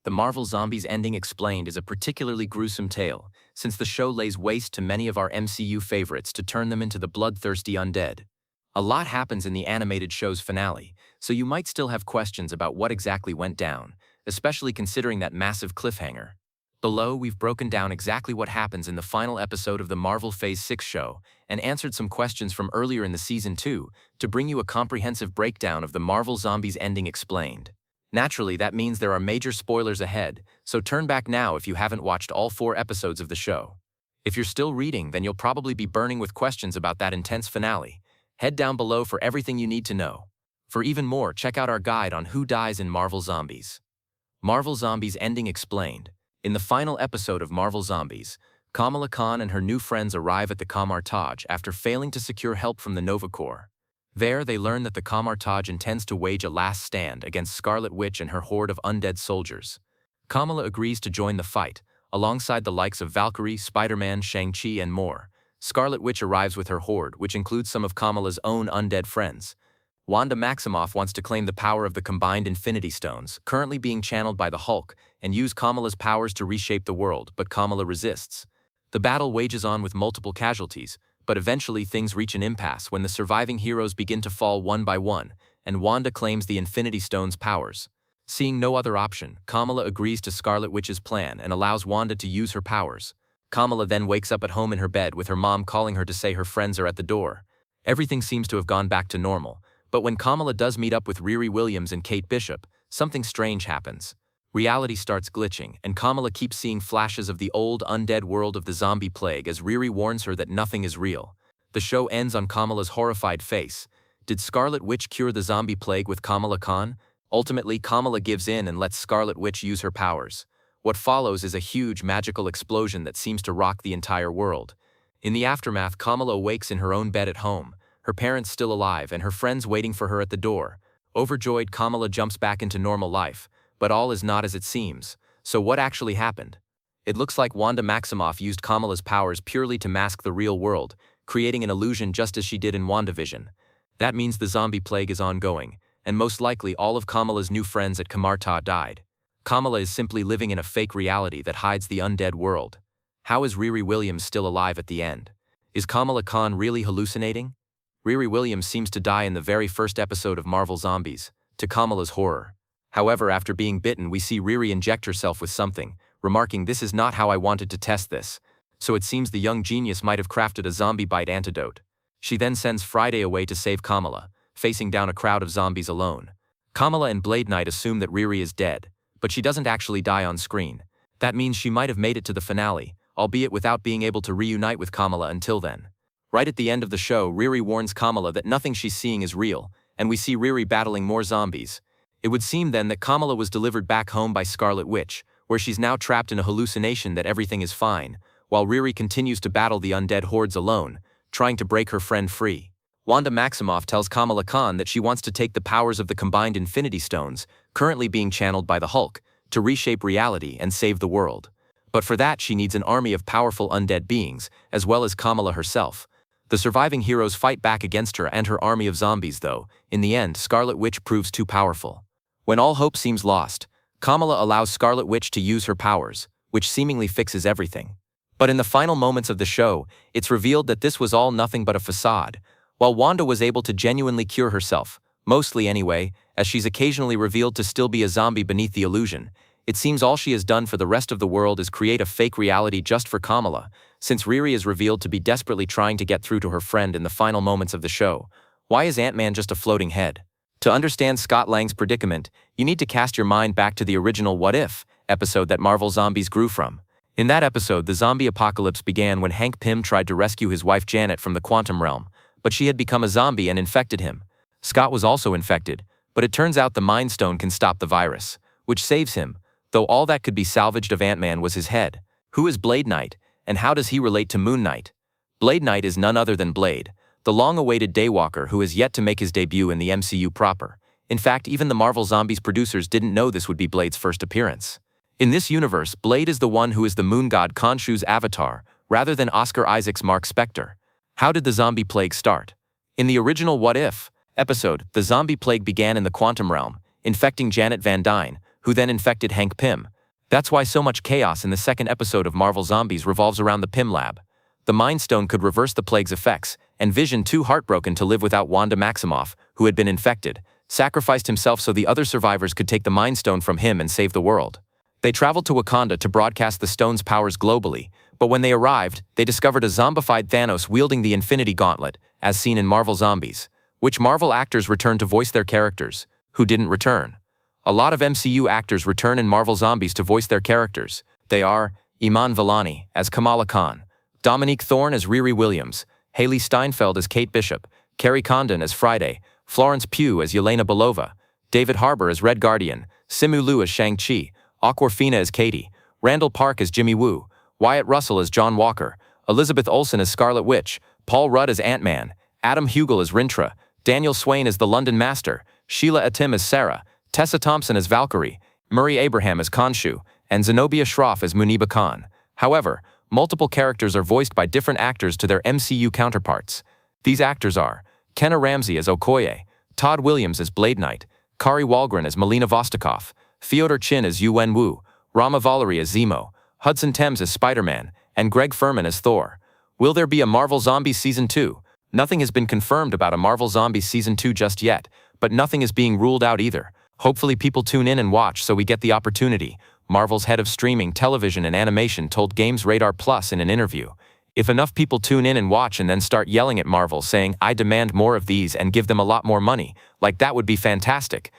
The Marvel Zombies ending explained is a particularly gruesome tale, since the show lays waste to many of our MCU favorites to turn them into the bloodthirsty undead. A lot happens in the animated show's finale, so you might still have questions about what exactly went down, especially considering that massive cliffhanger. Below, we've broken down exactly what happens in the final episode of the Marvel Phase 6 show and answered some questions from earlier in the Season 2 to bring you a comprehensive breakdown of the Marvel Zombies ending explained. Naturally, that means there are major spoilers ahead, so turn back now if you haven't watched all 4 episodes of the show. If you're still reading, then you'll probably be burning with questions about that intense finale. Head down below for everything you need to know. For even more, check out our guide on who dies in Marvel Zombies. Marvel Zombies ending explained. In the final episode of Marvel Zombies, Kamala Khan and her new friends arrive at the Kamar-Taj after failing to secure help from the Nova Corps. There, they learn that the Kamar-Taj intends to wage a last stand against Scarlet Witch and her horde of undead soldiers. Kamala agrees to join the fight, alongside the likes of Valkyrie, Spider-Man, Shang-Chi, and more. Scarlet Witch arrives with her horde, which includes some of Kamala's own undead friends. Wanda Maximoff wants to claim the power of the combined Infinity Stones, currently being channeled by the Hulk, and use Kamala's powers to reshape the world, but Kamala resists. The battle wages on with multiple casualties, but eventually things reach an impasse when the surviving heroes begin to fall one by one, and Wanda claims the Infinity Stone's powers. Seeing no other option, Kamala agrees to Scarlet Witch's plan and allows Wanda to use her powers. Kamala then wakes up at home in her bed with her mom calling her to say her friends are at the door. Everything seems to have gone back to normal, but when Kamala does meet up with Riri Williams and Kate Bishop, something strange happens. Reality starts glitching, and Kamala keeps seeing flashes of the old undead world of the zombie plague as Riri warns her that nothing is real. The show ends on Kamala's horrified face. Did Scarlet Witch cure the zombie plague with Kamala Khan? Ultimately, Kamala gives in and lets Scarlet Witch use her powers. What follows is a huge magical explosion that seems to rock the entire world. In the aftermath, Kamala awakes in her own bed at home, her parents still alive and her friends waiting for her at the door. Overjoyed, Kamala jumps back into normal life, but all is not as it seems. So what actually happened? It looks like Wanda Maximoff used Kamala's powers purely to mask the real world, creating an illusion just as she did in WandaVision. That means the zombie plague is ongoing, and most likely all of Kamala's new friends at Kamar-Taj died. Kamala is simply living in a fake reality that hides the undead world. How is Riri Williams still alive at the end? Is Kamala Khan really hallucinating? Riri Williams seems to die in the very first episode of Marvel Zombies, to Kamala's horror. However, after being bitten, we see Riri inject herself with something, remarking, "This is not how I wanted to test this." So it seems the young genius might have crafted a zombie bite antidote. She then sends Friday away to save Kamala, facing down a crowd of zombies alone. Kamala and Blade Knight assume that Riri is dead, but she doesn't actually die on screen. That means she might have made it to the finale, albeit without being able to reunite with Kamala until then. Right at the end of the show, Riri warns Kamala that nothing she's seeing is real, and we see Riri battling more zombies. It would seem then that Kamala was delivered back home by Scarlet Witch, where she's now trapped in a hallucination that everything is fine, while Riri continues to battle the undead hordes alone, trying to break her friend free. Wanda Maximoff tells Kamala Khan that she wants to take the powers of the combined Infinity Stones, currently being channeled by the Hulk, to reshape reality and save the world. But for that, she needs an army of powerful undead beings, as well as Kamala herself. The surviving heroes fight back against her and her army of zombies, though. In the end, Scarlet Witch proves too powerful. When all hope seems lost, Kamala allows Scarlet Witch to use her powers, which seemingly fixes everything. But in the final moments of the show, it's revealed that this was all nothing but a facade. While Wanda was able to genuinely cure herself, mostly anyway, as she's occasionally revealed to still be a zombie beneath the illusion, it seems all she has done for the rest of the world is create a fake reality just for Kamala, since Riri is revealed to be desperately trying to get through to her friend in the final moments of the show. Why is Ant-Man just a floating head? To understand Scott Lang's predicament, you need to cast your mind back to the original What If episode that Marvel Zombies grew from. In that episode, the zombie apocalypse began when Hank Pym tried to rescue his wife Janet from the quantum realm, but she had become a zombie and infected him. Scott was also infected, but it turns out the Mind Stone can stop the virus, which saves him, though all that could be salvaged of Ant-Man was his head. Who is Blade Knight, and how does he relate to Moon Knight? Blade Knight is none other than Blade, the long-awaited Daywalker who has yet to make his debut in the MCU proper. In fact, even the Marvel Zombies producers didn't know this would be Blade's first appearance. In this universe, Blade is the one who is the moon god Khonshu's avatar, rather than Oscar Isaac's Mark Spector. How did the zombie plague start? In the original What If episode, the zombie plague began in the quantum realm, infecting Janet Van Dyne, who then infected Hank Pym, That's why so much chaos in the second episode of Marvel Zombies revolves around the PIM lab. The Mind Stone could reverse the plague's effects, and Vision, too heartbroken to live without Wanda Maximoff, who had been infected, sacrificed himself so the other survivors could take the Mind Stone from him and save the world. They traveled to Wakanda to broadcast the stone's powers globally, but when they arrived, they discovered a zombified Thanos wielding the Infinity Gauntlet, as seen in Marvel Zombies, which Marvel actors returned to voice their characters, who didn't return. A lot of MCU actors return in Marvel Zombies to voice their characters. They are Iman Vellani as Kamala Khan, Dominique Thorne as Riri Williams, Haley Steinfeld as Kate Bishop, Carrie Condon as Friday, Florence Pugh as Yelena Belova, David Harbour as Red Guardian, Simu Liu as Shang-Chi, Awkwafina as Katie, Randall Park as Jimmy Woo, Wyatt Russell as John Walker, Elizabeth Olsen as Scarlet Witch, Paul Rudd as Ant-Man, Adam Hugel as Rintrah, Daniel Swain as the London Master, Sheila Atim as Sarah, Tessa Thompson as Valkyrie, Murray Abraham as Khonshu, and Zenobia Shroff as Muniba Khan. However, multiple characters are voiced by different actors to their MCU counterparts. These actors are Kenna Ramsey as Okoye, Todd Williams as Blade Knight, Kari Wahlgren as Melina Vostokov, Fyodor Chin as Yuen Wu, Rama Valerie as Zemo, Hudson Thames as Spider-Man, and Greg Furman as Thor. Will there be a Marvel Zombies Season 2? Nothing has been confirmed about a Marvel Zombies Season 2 just yet, but nothing is being ruled out either. Hopefully people tune in and watch so we get the opportunity, Marvel's head of streaming, television, and animation told Games Radar Plus in an interview. If enough people tune in and watch and then start yelling at Marvel saying, "I demand more of these and give them a lot more money," like that would be fantastic.